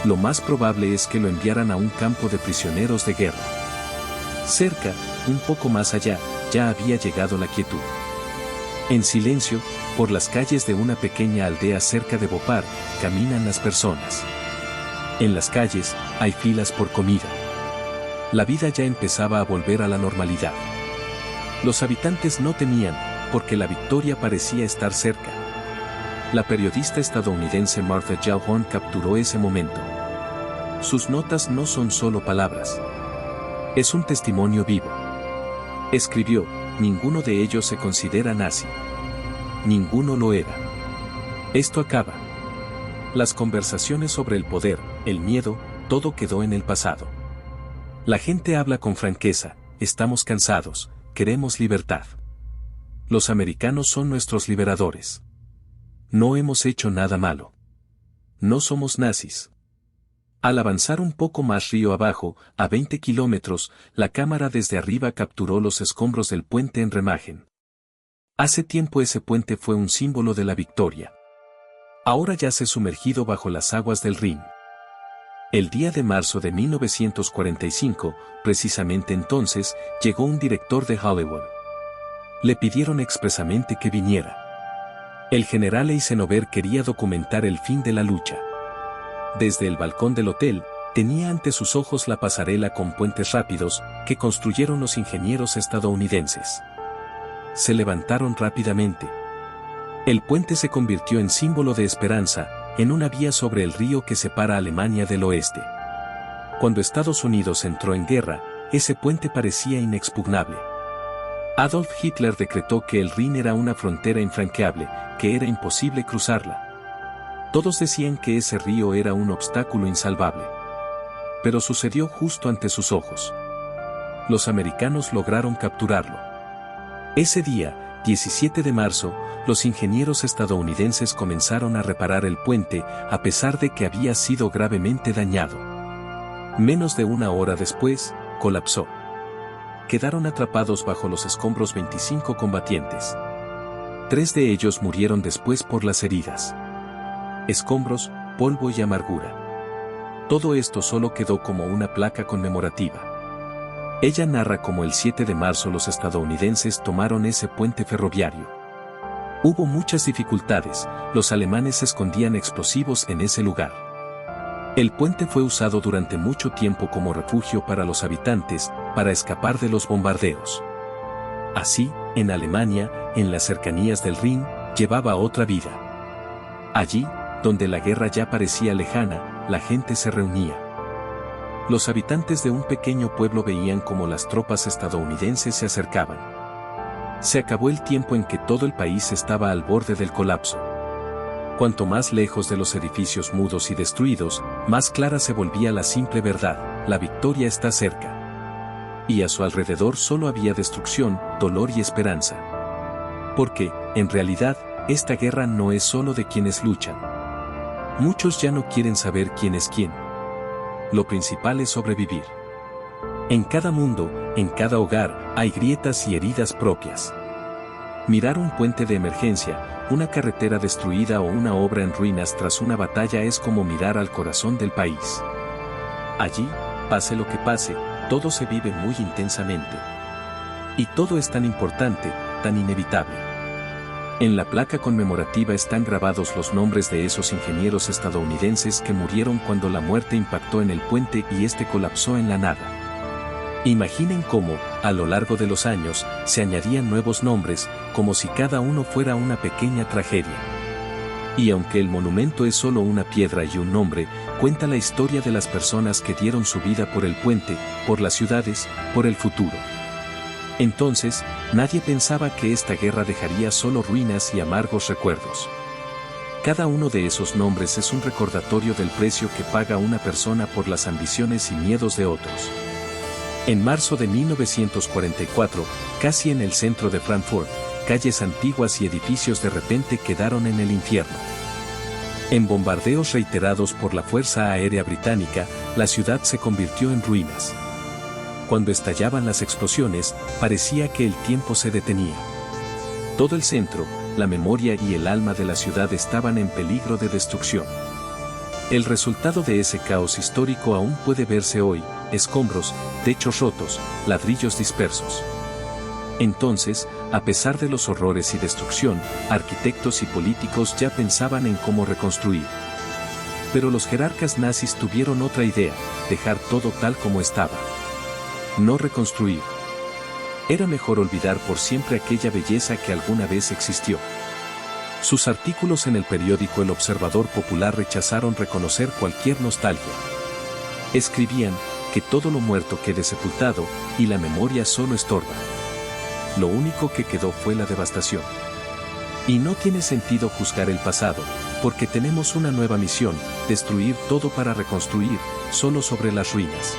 Lo más probable es que lo enviaran a un campo de prisioneros de guerra. Cerca, un poco más allá, ya había llegado la quietud. En silencio, por las calles de una pequeña aldea cerca de Bopar, caminan las personas. En las calles, hay filas por comida. La vida ya empezaba a volver a la normalidad. Los habitantes no temían, porque la victoria parecía estar cerca. La periodista estadounidense Martha Gellhorn capturó ese momento. Sus notas no son solo palabras. Es un testimonio vivo. Escribió, ninguno de ellos se considera nazi. Ninguno lo era. Esto acaba. Las conversaciones sobre el poder, el miedo, todo quedó en el pasado. La gente habla con franqueza, estamos cansados, queremos libertad. Los americanos son nuestros liberadores. No hemos hecho nada malo. No somos nazis. Al avanzar un poco más río abajo, a 20 kilómetros, la cámara desde arriba capturó los escombros del puente en Remagen. Hace tiempo ese puente fue un símbolo de la victoria. Ahora yace sumergido bajo las aguas del Rin. El día de marzo de 1945, precisamente entonces, llegó un director de Hollywood. Le pidieron expresamente que viniera. El general Eisenhower quería documentar el fin de la lucha. Desde el balcón del hotel, tenía ante sus ojos la pasarela con puentes rápidos que construyeron los ingenieros estadounidenses. Se levantaron rápidamente. El puente se convirtió en símbolo de esperanza, en una vía sobre el río que separa a Alemania del oeste. Cuando Estados Unidos entró en guerra, ese puente parecía inexpugnable. Adolf Hitler decretó que el Rin era una frontera infranqueable, que era imposible cruzarla. Todos decían que ese río era un obstáculo insalvable. Pero sucedió justo ante sus ojos. Los americanos lograron capturarlo. Ese día, 17 de marzo, los ingenieros estadounidenses comenzaron a reparar el puente a pesar de que había sido gravemente dañado. Menos de una hora después, colapsó. Quedaron atrapados bajo los escombros 25 combatientes. 3 de ellos murieron después por las heridas. Escombros, polvo y amargura. Todo esto solo quedó como una placa conmemorativa. Ella narra cómo el 7 de marzo los estadounidenses tomaron ese puente ferroviario. Hubo muchas dificultades, los alemanes escondían explosivos en ese lugar. El puente fue usado durante mucho tiempo como refugio para los habitantes, para escapar de los bombardeos. Así, en Alemania, en las cercanías del Rin, llevaba otra vida. Allí, donde la guerra ya parecía lejana, la gente se reunía. Los habitantes de un pequeño pueblo veían cómo las tropas estadounidenses se acercaban. Se acabó el tiempo en que todo el país estaba al borde del colapso. Cuanto más lejos de los edificios mudos y destruidos, más clara se volvía la simple verdad: la victoria está cerca. Y a su alrededor solo había destrucción, dolor y esperanza. Porque, en realidad, esta guerra no es solo de quienes luchan. Muchos ya no quieren saber quién es quién. Lo principal es sobrevivir. En cada mundo, en cada hogar, hay grietas y heridas propias. Mirar un puente de emergencia, una carretera destruida o una obra en ruinas tras una batalla es como mirar al corazón del país. Allí, pase lo que pase, todo se vive muy intensamente. Y todo es tan importante, tan inevitable. En la placa conmemorativa están grabados los nombres de esos ingenieros estadounidenses que murieron cuando la muerte impactó en el puente y este colapsó en la nada. Imaginen cómo, a lo largo de los años, se añadían nuevos nombres, como si cada uno fuera una pequeña tragedia. Y aunque el monumento es solo una piedra y un nombre, cuenta la historia de las personas que dieron su vida por el puente, por las ciudades, por el futuro. Entonces, nadie pensaba que esta guerra dejaría solo ruinas y amargos recuerdos. Cada uno de esos nombres es un recordatorio del precio que paga una persona por las ambiciones y miedos de otros. En marzo de 1944, casi en el centro de Frankfurt, calles antiguas y edificios de repente quedaron en el infierno. En bombardeos reiterados por la Fuerza Aérea Británica, la ciudad se convirtió en ruinas. Cuando estallaban las explosiones, parecía que el tiempo se detenía. Todo el centro, la memoria y el alma de la ciudad estaban en peligro de destrucción. El resultado de ese caos histórico aún puede verse hoy: escombros, techos rotos, ladrillos dispersos. Entonces, a pesar de los horrores y destrucción, arquitectos y políticos ya pensaban en cómo reconstruir. Pero los jerarcas nazis tuvieron otra idea: dejar todo tal como estaba. No reconstruir. Era mejor olvidar por siempre aquella belleza que alguna vez existió. Sus artículos en el periódico El Observador Popular rechazaron reconocer cualquier nostalgia. Escribían que todo lo muerto quede sepultado, y la memoria solo estorba. Lo único que quedó fue la devastación. Y no tiene sentido juzgar el pasado, porque tenemos una nueva misión: destruir todo para reconstruir, solo sobre las ruinas.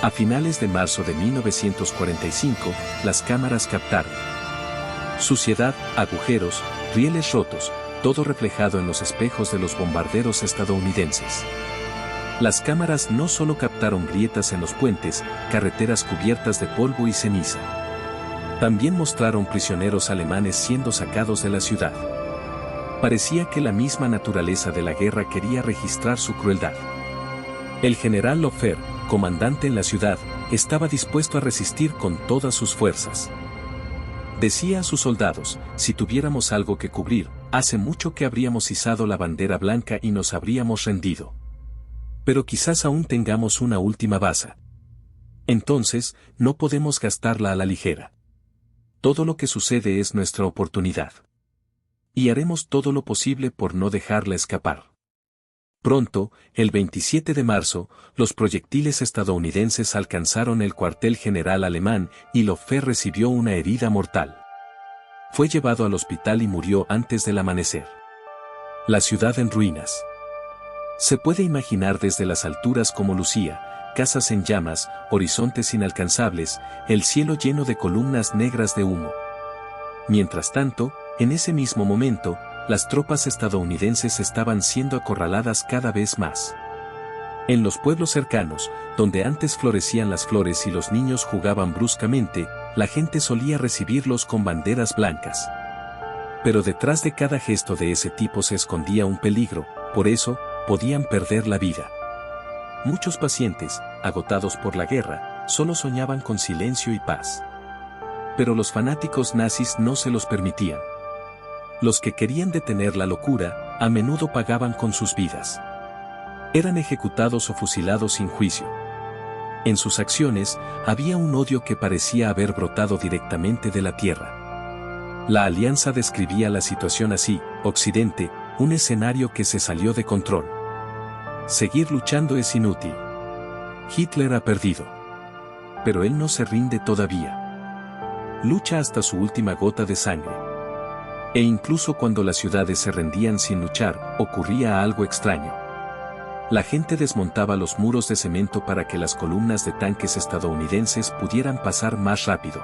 A finales de marzo de 1945, las cámaras captaron suciedad, agujeros, rieles rotos, todo reflejado en los espejos de los bombarderos estadounidenses. Las cámaras no solo captaron grietas en los puentes, carreteras cubiertas de polvo y ceniza. También mostraron prisioneros alemanes siendo sacados de la ciudad. Parecía que la misma naturaleza de la guerra quería registrar su crueldad. El general Lofer, comandante en la ciudad, estaba dispuesto a resistir con todas sus fuerzas. Decía a sus soldados: si tuviéramos algo que cubrir, hace mucho que habríamos izado la bandera blanca y nos habríamos rendido. Pero quizás aún tengamos una última baza. Entonces, no podemos gastarla a la ligera. Todo lo que sucede es nuestra oportunidad. Y haremos todo lo posible por no dejarla escapar. Pronto, el 27 de marzo, los proyectiles estadounidenses alcanzaron el cuartel general alemán y Lofer recibió una herida mortal. Fue llevado al hospital y murió antes del amanecer. La ciudad en ruinas. Se puede imaginar desde las alturas cómo lucía: casas en llamas, horizontes inalcanzables, el cielo lleno de columnas negras de humo. Mientras tanto, en ese mismo momento, las tropas estadounidenses estaban siendo acorraladas cada vez más. En los pueblos cercanos, donde antes florecían las flores y los niños jugaban bruscamente, la gente solía recibirlos con banderas blancas. Pero detrás de cada gesto de ese tipo se escondía un peligro, por eso, podían perder la vida. Muchos pacientes, agotados por la guerra, solo soñaban con silencio y paz. Pero los fanáticos nazis no se los permitían. Los que querían detener la locura, a menudo pagaban con sus vidas. Eran ejecutados o fusilados sin juicio. En sus acciones, había un odio que parecía haber brotado directamente de la tierra. La Alianza describía la situación así: Occidente, un escenario que se salió de control. Seguir luchando es inútil. Hitler ha perdido. Pero él no se rinde todavía. Lucha hasta su última gota de sangre. E incluso cuando las ciudades se rendían sin luchar, ocurría algo extraño. La gente desmontaba los muros de cemento para que las columnas de tanques estadounidenses pudieran pasar más rápido.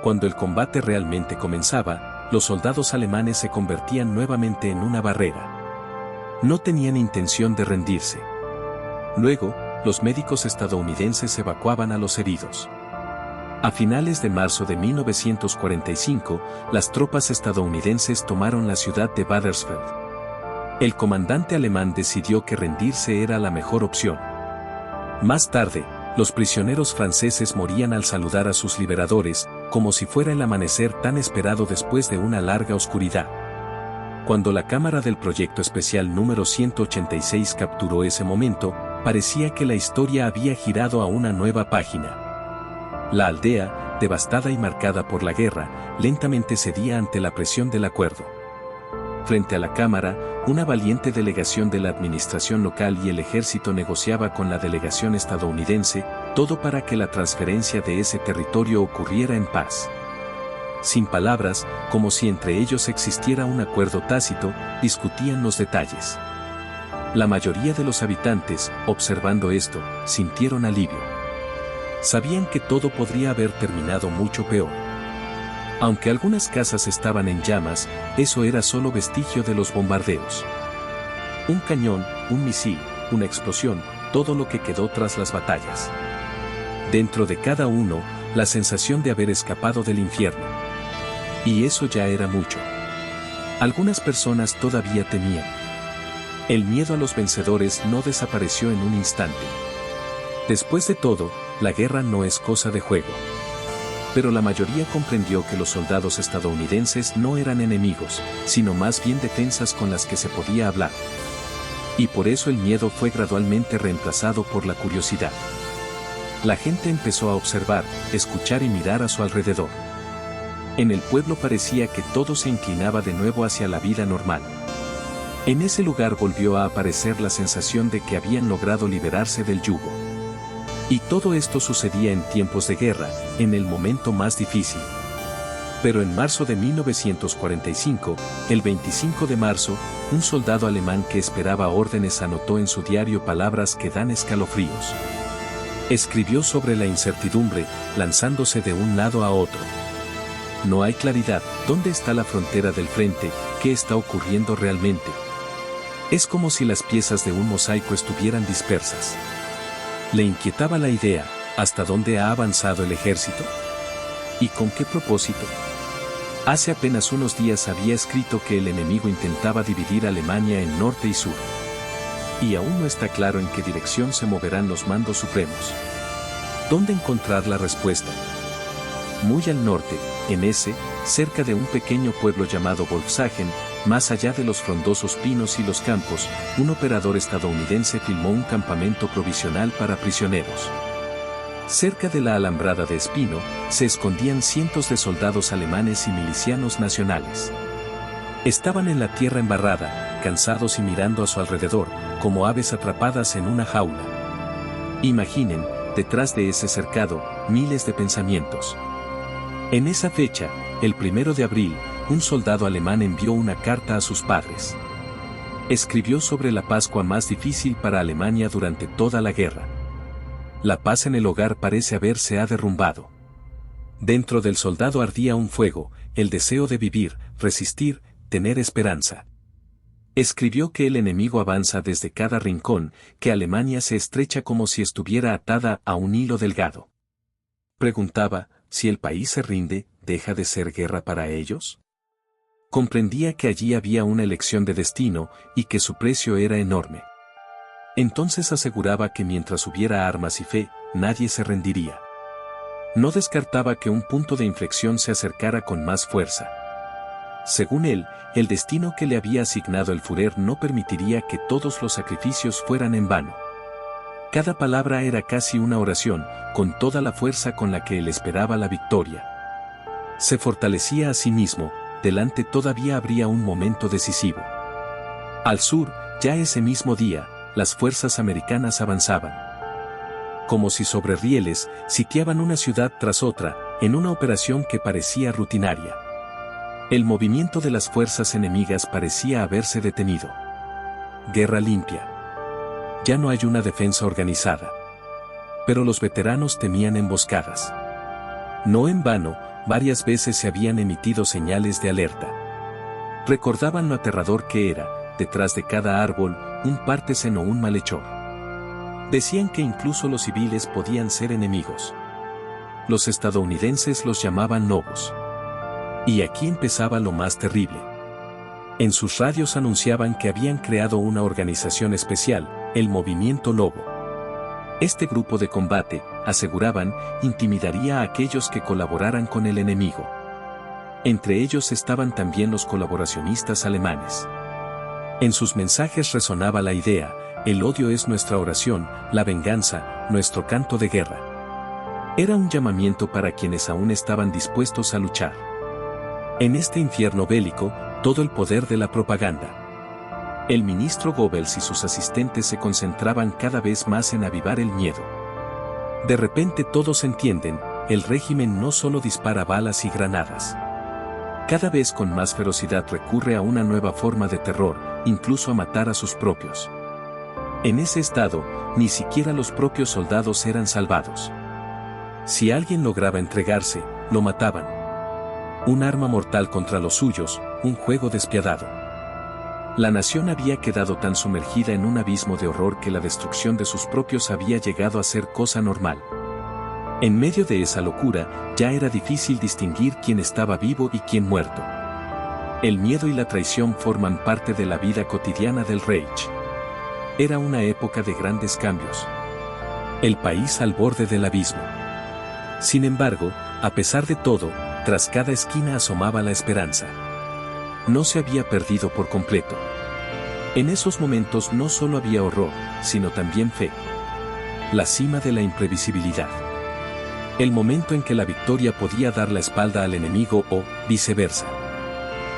Cuando el combate realmente comenzaba, los soldados alemanes se convertían nuevamente en una barrera. No tenían intención de rendirse. Luego, los médicos estadounidenses evacuaban a los heridos. A finales de marzo de 1945, las tropas estadounidenses tomaron la ciudad de Badersfeld. El comandante alemán decidió que rendirse era la mejor opción. Más tarde, los prisioneros franceses morían al saludar a sus liberadores, como si fuera el amanecer tan esperado después de una larga oscuridad. Cuando la cámara del Proyecto Especial número 186 capturó ese momento, parecía que la historia había girado a una nueva página. La aldea, devastada y marcada por la guerra, lentamente cedía ante la presión del acuerdo. Frente a la cámara, una valiente delegación de la administración local y el ejército negociaba con la delegación estadounidense, todo para que la transferencia de ese territorio ocurriera en paz. Sin palabras, como si entre ellos existiera un acuerdo tácito, discutían los detalles. La mayoría de los habitantes, observando esto, sintieron alivio. Sabían que todo podría haber terminado mucho peor. Aunque algunas casas estaban en llamas, eso era solo vestigio de los bombardeos. Un cañón, un misil, una explosión, todo lo que quedó tras las batallas. Dentro de cada uno, la sensación de haber escapado del infierno. Y eso ya era mucho. Algunas personas todavía temían. El miedo a los vencedores no desapareció en un instante. Después de todo, la guerra no es cosa de juego. Pero la mayoría comprendió que los soldados estadounidenses no eran enemigos, sino más bien defensas con las que se podía hablar. Y por eso el miedo fue gradualmente reemplazado por la curiosidad. La gente empezó a observar, escuchar y mirar a su alrededor. En el pueblo parecía que todo se inclinaba de nuevo hacia la vida normal. En ese lugar volvió a aparecer la sensación de que habían logrado liberarse del yugo. Y todo esto sucedía en tiempos de guerra, en el momento más difícil. Pero en marzo de 1945, el 25 de marzo, un soldado alemán que esperaba órdenes anotó en su diario palabras que dan escalofríos. Escribió sobre la incertidumbre, lanzándose de un lado a otro. No hay claridad, ¿dónde está la frontera del frente? ¿Qué está ocurriendo realmente? Es como si las piezas de un mosaico estuvieran dispersas. Le inquietaba la idea, ¿hasta dónde ha avanzado el ejército? ¿Y con qué propósito? Hace apenas unos días había escrito que el enemigo intentaba dividir Alemania en norte y sur. Y aún no está claro en qué dirección se moverán los mandos supremos. ¿Dónde encontrar la respuesta? Muy al norte, en Hesse, cerca de un pequeño pueblo llamado Wolfshagen, más allá de los frondosos pinos y los campos, un operador estadounidense filmó un campamento provisional para prisioneros. Cerca de la alambrada de Espino, se escondían cientos de soldados alemanes y milicianos nacionales. Estaban en la tierra embarrada, cansados y mirando a su alrededor, como aves atrapadas en una jaula. Imaginen, detrás de ese cercado, miles de pensamientos. En esa fecha, el 1 de abril, un soldado alemán envió una carta a sus padres. Escribió sobre la Pascua más difícil para Alemania durante toda la guerra. La paz en el hogar parece haberse derrumbado. Dentro del soldado ardía un fuego, el deseo de vivir, resistir, tener esperanza. Escribió que el enemigo avanza desde cada rincón, que Alemania se estrecha como si estuviera atada a un hilo delgado. Preguntaba, si el país se rinde, ¿deja de ser guerra para ellos? Comprendía que allí había una elección de destino y que su precio era enorme. Entonces aseguraba que mientras hubiera armas y fe, nadie se rendiría. No descartaba que un punto de inflexión se acercara con más fuerza. Según él, el destino que le había asignado el Führer no permitiría que todos los sacrificios fueran en vano. Cada palabra era casi una oración, con toda la fuerza con la que él esperaba la victoria. Se fortalecía a sí mismo, delante todavía habría un momento decisivo. Al sur, ya ese mismo día, las fuerzas americanas avanzaban. Como si sobre rieles, sitiaban una ciudad tras otra, en una operación que parecía rutinaria. El movimiento de las fuerzas enemigas parecía haberse detenido. Guerra limpia. Ya no hay una defensa organizada. Pero los veteranos temían emboscadas. No en vano, varias veces se habían emitido señales de alerta. Recordaban lo aterrador que era, detrás de cada árbol, un partisan o un malhechor. Decían que incluso los civiles podían ser enemigos. Los estadounidenses los llamaban lobos. Y aquí empezaba lo más terrible. En sus radios anunciaban que habían creado una organización especial, el Movimiento Lobo. Este grupo de combate, aseguraban, intimidaría a aquellos que colaboraran con el enemigo. Entre ellos estaban también los colaboracionistas alemanes. En sus mensajes resonaba la idea, el odio es nuestra oración, la venganza, nuestro canto de guerra. Era un llamamiento para quienes aún estaban dispuestos a luchar. En este infierno bélico, todo el poder de la propaganda. El ministro Goebbels y sus asistentes se concentraban cada vez más en avivar el miedo. De repente todos entienden, el régimen no solo dispara balas y granadas. Cada vez con más ferocidad recurre a una nueva forma de terror, incluso a matar a sus propios. En ese estado, ni siquiera los propios soldados eran salvados. Si alguien lograba entregarse, lo mataban. Un arma mortal contra los suyos, un juego despiadado. La nación había quedado tan sumergida en un abismo de horror que la destrucción de sus propios había llegado a ser cosa normal. En medio de esa locura, ya era difícil distinguir quién estaba vivo y quién muerto. El miedo y la traición forman parte de la vida cotidiana del Reich. Era una época de grandes cambios. El país al borde del abismo. Sin embargo, a pesar de todo, tras cada esquina asomaba la esperanza. No se había perdido por completo. En esos momentos no solo había horror, sino también fe. La cima de la imprevisibilidad. El momento en que la victoria podía dar la espalda al enemigo o, viceversa.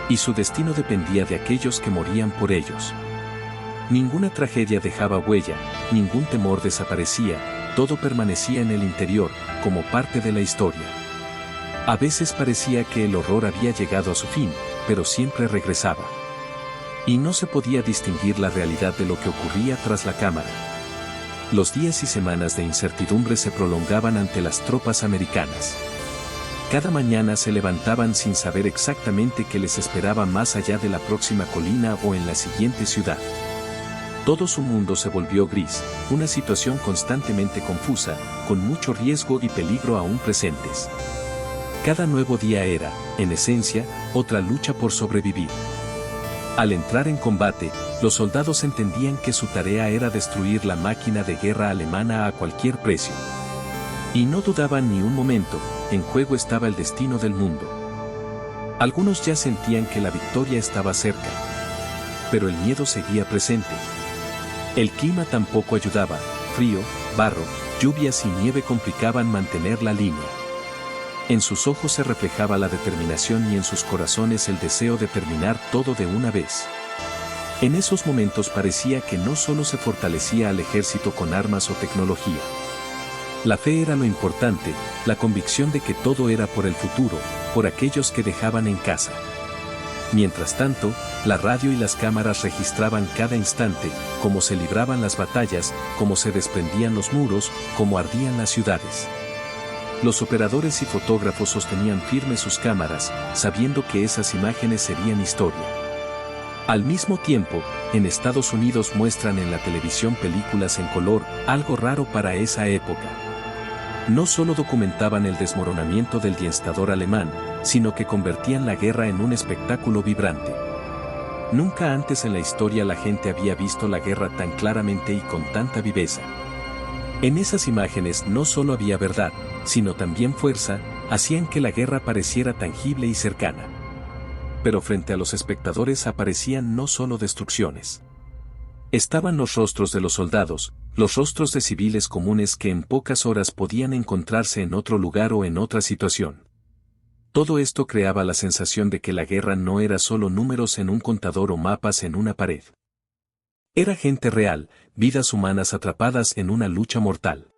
Y su destino dependía de aquellos que morían por ellos. Ninguna tragedia dejaba huella, ningún temor desaparecía, todo permanecía en el interior, como parte de la historia. A veces parecía que el horror había llegado a su fin, pero siempre regresaba. Y no se podía distinguir la realidad de lo que ocurría tras la cámara. Los días y semanas de incertidumbre se prolongaban ante las tropas americanas. Cada mañana se levantaban sin saber exactamente qué les esperaba más allá de la próxima colina o en la siguiente ciudad. Todo su mundo se volvió gris, una situación constantemente confusa, con mucho riesgo y peligro aún presentes. Cada nuevo día era, en esencia, otra lucha por sobrevivir. Al entrar en combate, los soldados entendían que su tarea era destruir la máquina de guerra alemana a cualquier precio. Y no dudaban ni un momento, en juego estaba el destino del mundo. Algunos ya sentían que la victoria estaba cerca. Pero el miedo seguía presente. El clima tampoco ayudaba, frío, barro, lluvias y nieve complicaban mantener la línea. En sus ojos se reflejaba la determinación y en sus corazones el deseo de terminar todo de una vez. En esos momentos parecía que no solo se fortalecía al ejército con armas o tecnología. La fe era lo importante, la convicción de que todo era por el futuro, por aquellos que dejaban en casa. Mientras tanto, la radio y las cámaras registraban cada instante, cómo se libraban las batallas, cómo se desprendían los muros, cómo ardían las ciudades. Los operadores y fotógrafos sostenían firmes sus cámaras, sabiendo que esas imágenes serían historia. Al mismo tiempo, en Estados Unidos muestran en la televisión películas en color, algo raro para esa época. No solo documentaban el desmoronamiento del dienestador alemán, sino que convertían la guerra en un espectáculo vibrante. Nunca antes en la historia la gente había visto la guerra tan claramente y con tanta viveza. En esas imágenes no solo había verdad, sino también fuerza, hacían que la guerra pareciera tangible y cercana. Pero frente a los espectadores aparecían no solo destrucciones. Estaban los rostros de los soldados, los rostros de civiles comunes que en pocas horas podían encontrarse en otro lugar o en otra situación. Todo esto creaba la sensación de que la guerra no era solo números en un contador o mapas en una pared. Era gente real, vidas humanas atrapadas en una lucha mortal.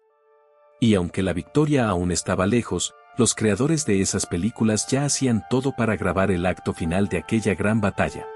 Y aunque la victoria aún estaba lejos, los creadores de esas películas ya hacían todo para grabar el acto final de aquella gran batalla.